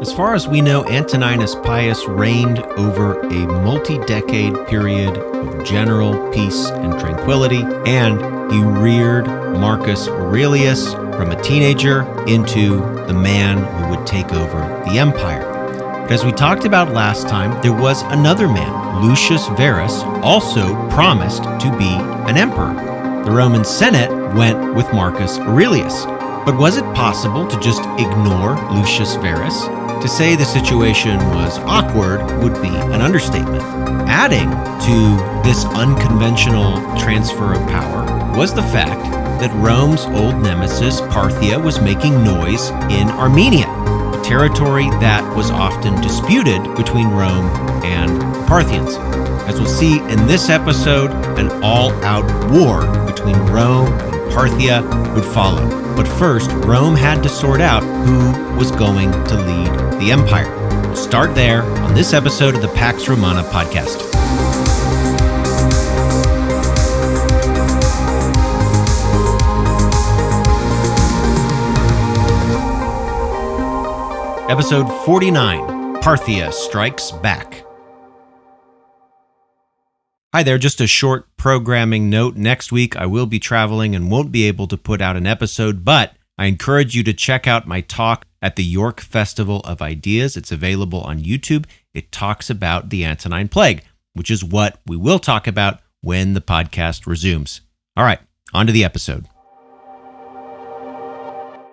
As far as we know, Antoninus Pius reigned over a multi-decade period of general peace and tranquility, and he reared Marcus Aurelius from a teenager into the man who would take over the empire. But as we talked about last time, there was another man, Lucius Verus, also promised to be an emperor. The Roman Senate went with Marcus Aurelius. But was it possible to just ignore Lucius Verus? To say the situation was awkward would be an understatement. Adding to this unconventional transfer of power was the fact that Rome's old nemesis, Parthia, was making noise in Armenia, a territory that was often disputed between Rome and the Parthians. As we'll see in this episode, an all-out war between Rome and Parthia would follow. But first, Rome had to sort out who was going to lead the empire. We'll start there on this episode of the Pax Romana podcast. Episode 49, Parthia Strikes Back. Hi there, just a short programming note. Next week I will be traveling and won't be able to put out an episode, but I encourage you to check out my talk at the York Festival of Ideas. It's available on YouTube. It talks about the Antonine Plague, which is what we will talk about when the podcast resumes. All right, on to the episode.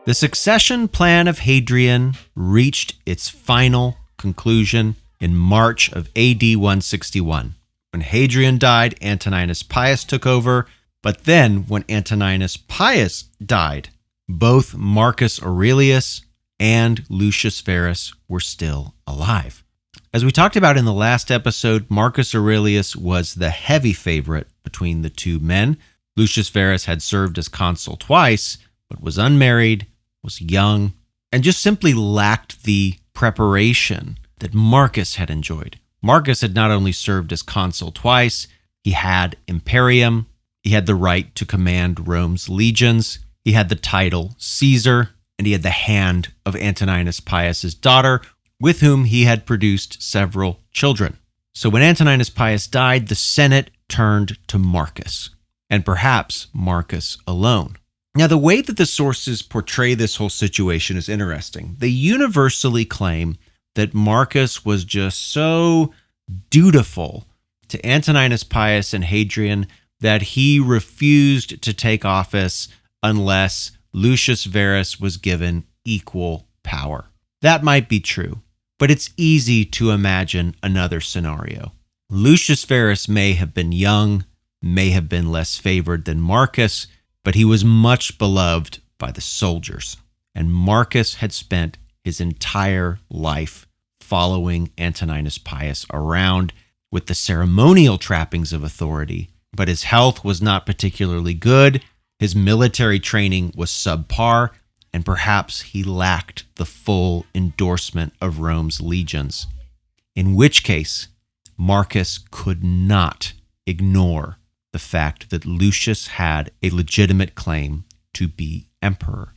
The succession plan of Hadrian reached its final conclusion in March of AD 161. When Hadrian died, Antoninus Pius took over, but then when Antoninus Pius died, both Marcus Aurelius and Lucius Verus were still alive. As we talked about in the last episode, Marcus Aurelius was the heavy favorite between the two men. Lucius Verus had served as consul twice, but was unmarried, was young, and just simply lacked the preparation that Marcus had enjoyed. Marcus had not only served as consul twice, he had imperium, he had the right to command Rome's legions, he had the title Caesar, and he had the hand of Antoninus Pius's daughter, with whom he had produced several children. So when Antoninus Pius died, the Senate turned to Marcus, and perhaps Marcus alone. Now, the way that the sources portray this whole situation is interesting. They universally claim that Marcus was just so dutiful to Antoninus Pius and Hadrian that he refused to take office unless Lucius Verus was given equal power. That might be true, but it's easy to imagine another scenario. Lucius Verus may have been young, may have been less favored than Marcus, but he was much beloved by the soldiers, and Marcus had spent his entire life following Antoninus Pius around with the ceremonial trappings of authority, but his health was not particularly good, his military training was subpar, and perhaps he lacked the full endorsement of Rome's legions. In which case, Marcus could not ignore the fact that Lucius had a legitimate claim to be emperor.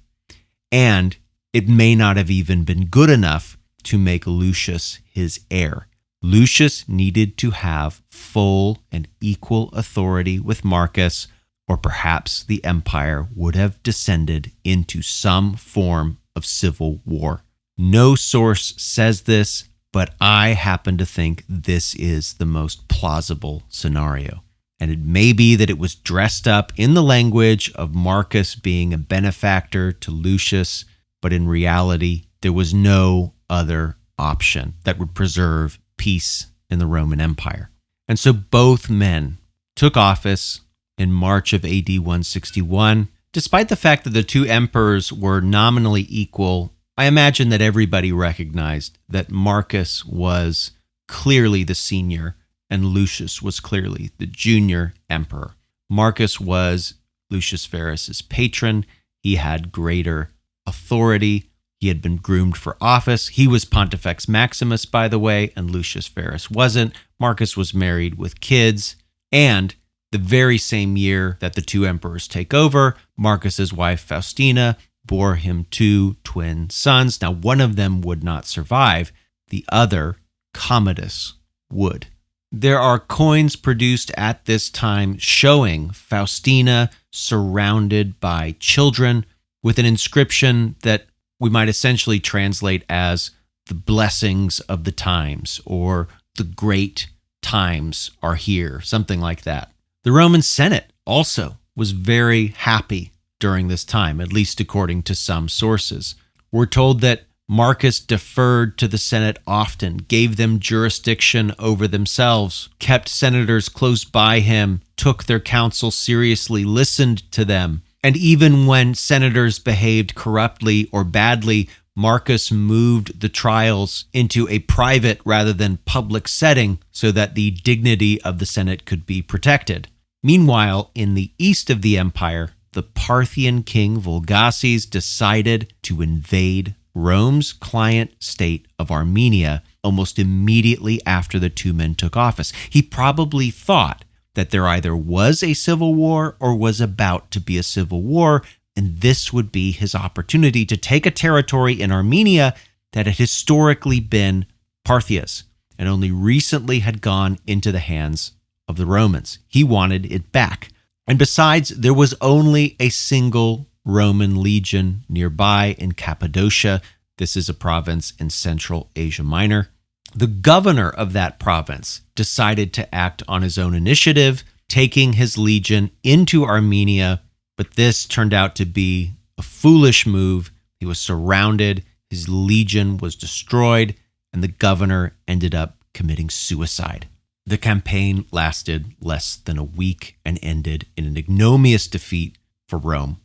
And it may not have even been good enough to make Lucius his heir. Lucius needed to have full and equal authority with Marcus, or perhaps the empire would have descended into some form of civil war. No source says this, but I happen to think this is the most plausible scenario. And it may be that it was dressed up in the language of Marcus being a benefactor to Lucius, but in reality, there was no other option that would preserve peace in the Roman Empire. And so both men took office in March of AD 161. Despite the fact that the two emperors were nominally equal, I imagine that everybody recognized that Marcus was clearly the senior and Lucius was clearly the junior emperor. Marcus was Lucius Verus's patron. He had greater authority. He had been groomed for office. He was Pontifex Maximus, by the way, and Lucius Verus wasn't. Marcus was married with kids. And the very same year that the two emperors take over, Marcus's wife Faustina bore him 2 twin sons. Now, one of them would not survive. The other, Commodus, would. There are coins produced at this time showing Faustina surrounded by children with an inscription that we might essentially translate as the blessings of the times, or the great times are here, something like that. The Roman Senate also was very happy during this time, at least according to some sources. We're told that Marcus deferred to the Senate often, gave them jurisdiction over themselves, kept senators close by him, took their counsel seriously, listened to them. And even when senators behaved corruptly or badly, Marcus moved the trials into a private rather than public setting so that the dignity of the Senate could be protected. Meanwhile, in the east of the empire, the Parthian king Vulgaces decided to invade Rome's client state of Armenia almost immediately after the two men took office. He probably thought that there either was a civil war or was about to be a civil war, and this would be his opportunity to take a territory in Armenia that had historically been Parthia's and only recently had gone into the hands of the Romans. He wanted it back. And besides, there was only a single Roman legion nearby in Cappadocia. This is a province in Central Asia Minor. The governor of that province decided to act on his own initiative, taking his legion into Armenia, but this turned out to be a foolish move. He was surrounded, his legion was destroyed, and the governor ended up committing suicide. The campaign lasted less than a week and ended in an ignominious defeat for Rome.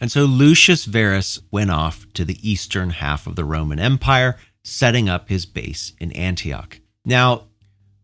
And so Lucius Verus went off to the eastern half of the Roman Empire, setting up his base in Antioch. Now,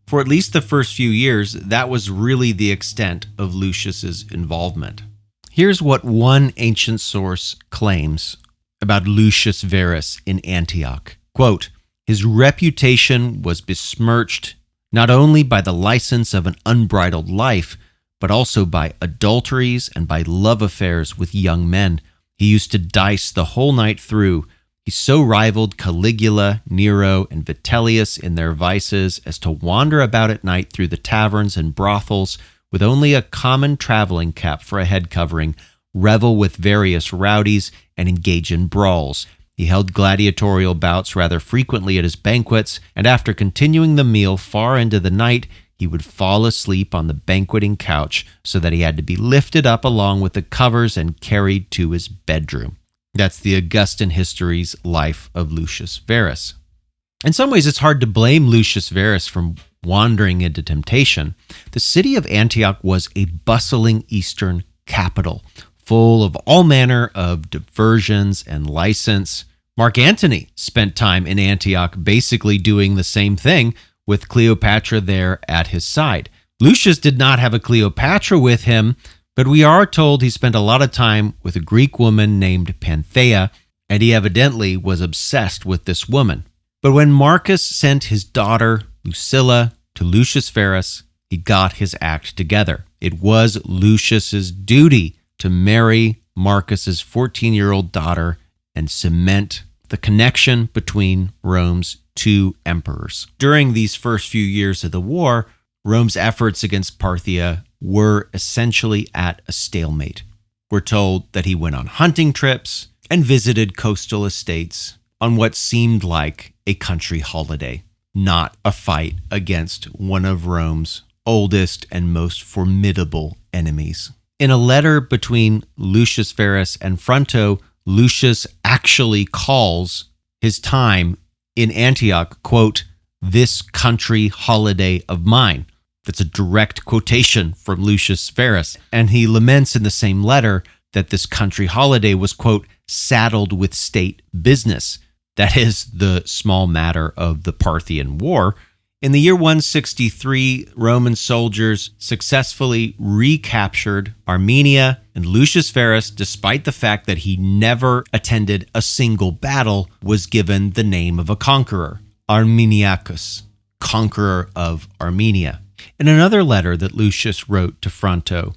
for at least the first few years, that was really the extent of Lucius's involvement. Here's what one ancient source claims about Lucius Verus in Antioch. Quote, his reputation was besmirched not only by the license of an unbridled life, but also by adulteries and by love affairs with young men. He used to dice the whole night through. He so rivaled Caligula, Nero, and Vitellius in their vices as to wander about at night through the taverns and brothels with only a common traveling cap for a head covering, revel with various rowdies, and engage in brawls. He held gladiatorial bouts rather frequently at his banquets, and after continuing the meal far into the night, he would fall asleep on the banqueting couch so that he had to be lifted up along with the covers and carried to his bedroom. That's the Augustan history's life of Lucius Verus. In some ways, it's hard to blame Lucius Verus for wandering into temptation. The city of Antioch was a bustling eastern capital, full of all manner of diversions and license. Mark Antony spent time in Antioch basically doing the same thing, with Cleopatra there at his side. Lucius did not have a Cleopatra with him, but we are told he spent a lot of time with a Greek woman named Parthia, and he evidently was obsessed with this woman. But when Marcus sent his daughter, Lucilla, to Lucius Verus, he got his act together. It was Lucius's duty to marry Marcus's 14-year-old daughter and cement the connection between Rome's two emperors. During these first few years of the war, Rome's efforts against Parthia were essentially at a stalemate. We're told that he went on hunting trips and visited coastal estates on what seemed like a country holiday, not a fight against one of Rome's oldest and most formidable enemies. In a letter between Lucius Verus and Fronto, Lucius actually calls his time in Antioch, quote, this country holiday of mine. That's a direct quotation from Lucius Verus. And he laments in the same letter that this country holiday was, quote, saddled with state business. That is the small matter of the Parthian War. In the year 163, Roman soldiers successfully recaptured Armenia, and Lucius Verus, despite the fact that he never attended a single battle, was given the name of a conqueror, Armeniacus, conqueror of Armenia. In another letter that Lucius wrote to Fronto,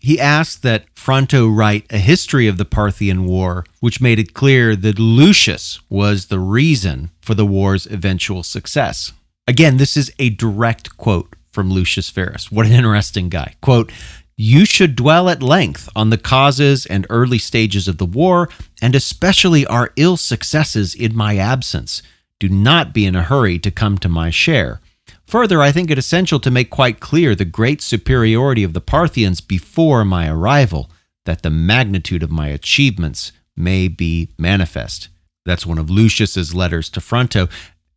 He asked that Fronto write a history of the Parthian War, which made it clear that Lucius was the reason for the war's eventual success. Again, this is a direct quote from Lucius Verus. What an interesting guy. Quote, "You should dwell at length on the causes and early stages of the war, and especially our ill successes in my absence. Do not be in a hurry to come to my share. Further, I think it essential to make quite clear the great superiority of the Parthians before my arrival, that the magnitude of my achievements may be manifest." That's one of Lucius's letters to Fronto.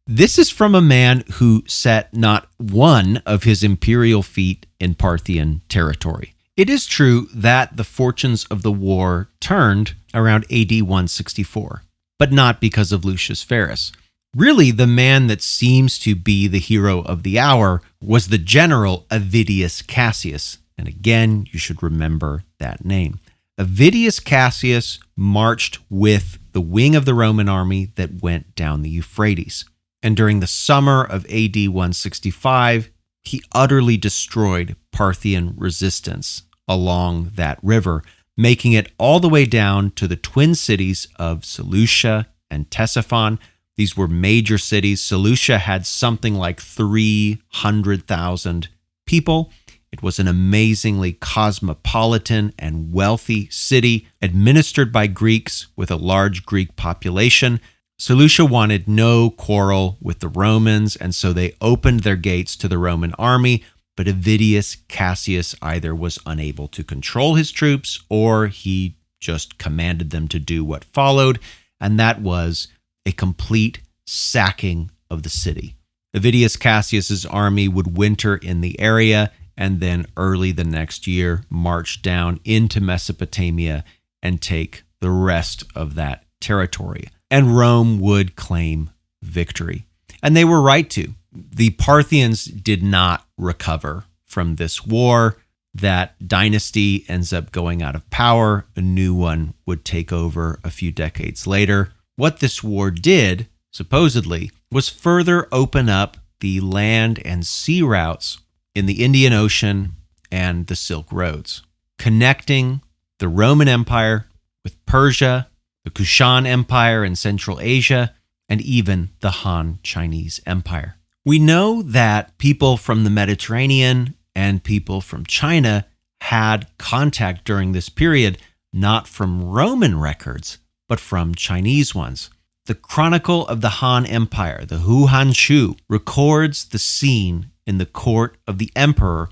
This is from a man who set not one of his imperial feet in Parthian territory. It is true that the fortunes of the war turned around AD 164, but not because of Lucius Verus. Really, the man that seems to be the hero of the hour was the general Avidius Cassius. And again, you should remember that name. Avidius Cassius marched with the wing of the Roman army that went down the Euphrates. And during the summer of AD 165, he utterly destroyed Parthian resistance along that river, making it all the way down to the twin cities of Seleucia and Ctesiphon. These were major cities. Seleucia had something like 300,000 people. It was an amazingly cosmopolitan and wealthy city, administered by Greeks with a large Greek population. Seleucia wanted no quarrel with the Romans, and so they opened their gates to the Roman army, but Avidius Cassius either was unable to control his troops or he just commanded them to do what followed, and that was a complete sacking of the city. Avidius Cassius's army would winter in the area and then early the next year march down into Mesopotamia and take the rest of that territory. And Rome would claim victory. And they were right to. The Parthians did not recover from this war. That dynasty ends up going out of power. A new one would take over a few decades later. What this war did, supposedly, was further open up the land and sea routes in the Indian Ocean and the Silk Roads, connecting the Roman Empire with Persia, the Kushan Empire in Central Asia, and even the Han Chinese Empire. We know that people from the Mediterranean and people from China had contact during this period, not from Roman records, but from Chinese ones. The Chronicle of the Han Empire, the Hu Han Shu, records the scene in the court of the emperor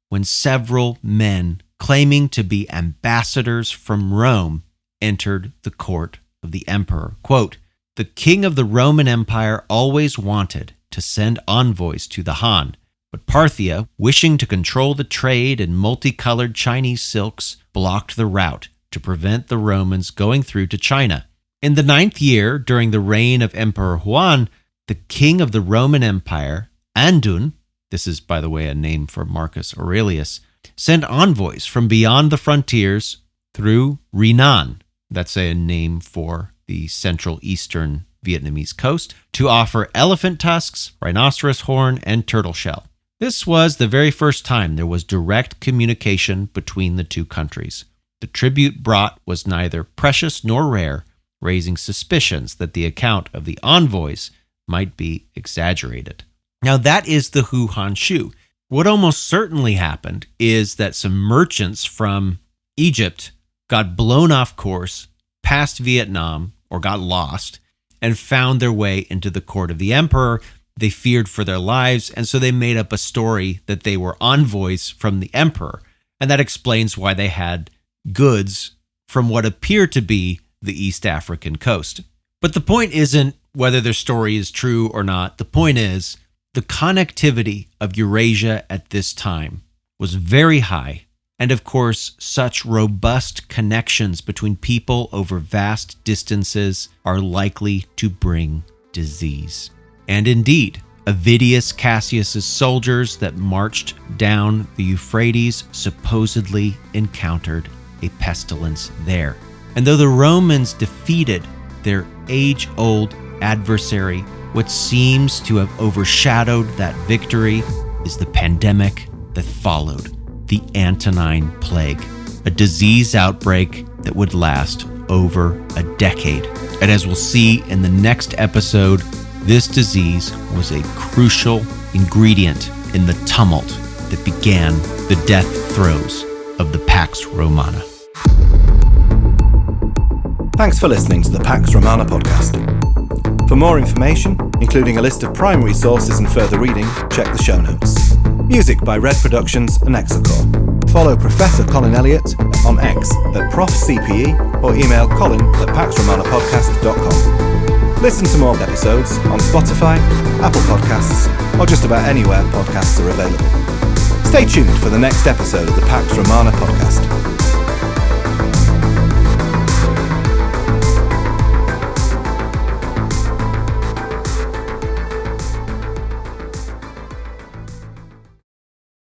when several men claiming to be ambassadors from Rome entered the court of the emperor. Quote, "The king of the Roman Empire always wanted to send envoys to the Han, but Parthia, wishing to control the trade in multicolored Chinese silks, blocked the route to prevent the Romans going through to China. In the 9th year, during the reign of Emperor Huan, the king of the Roman Empire, Andun," this is, by the way, a name for Marcus Aurelius, "sent envoys from beyond the frontiers through Renan," that's a name for the central eastern Vietnamese coast, "to offer elephant tusks, rhinoceros horn, and turtle shell. This was the very first time there was direct communication between the two countries. The tribute brought was neither precious nor rare, raising suspicions that the account of the envoys might be exaggerated." Now that is the Hu Han Shu. What almost certainly happened is that some merchants from Egypt got blown off course, past Vietnam, or got lost, and found their way into the court of the emperor. They feared for their lives, and so they made up a story that they were envoys from the emperor. And that explains why they had goods from what appeared to be the East African coast. But the point isn't whether their story is true or not. The point is the connectivity of Eurasia at this time was very high. And of course, such robust connections between people over vast distances are likely to bring disease. And indeed, Avidius Cassius's soldiers that marched down the Euphrates supposedly encountered a pestilence there. And though the Romans defeated their age-old adversary, what seems to have overshadowed that victory is the pandemic that followed, the Antonine Plague. a disease outbreak that would last over a decade. And as we'll see in the next episode, this disease was a crucial ingredient in the tumult that began the death throes of the Pax Romana. Thanks for listening to the Pax Romana podcast. For more information, including a list of primary sources and further reading, check the show notes. Music by Red Productions and Exocor. Follow Professor Colin Elliott on X at ProfCPE or email colin@paxromanapodcast.com. Listen to more episodes on Spotify, Apple Podcasts, or just about anywhere podcasts are available. Stay tuned for the next episode of the Pax Romana podcast.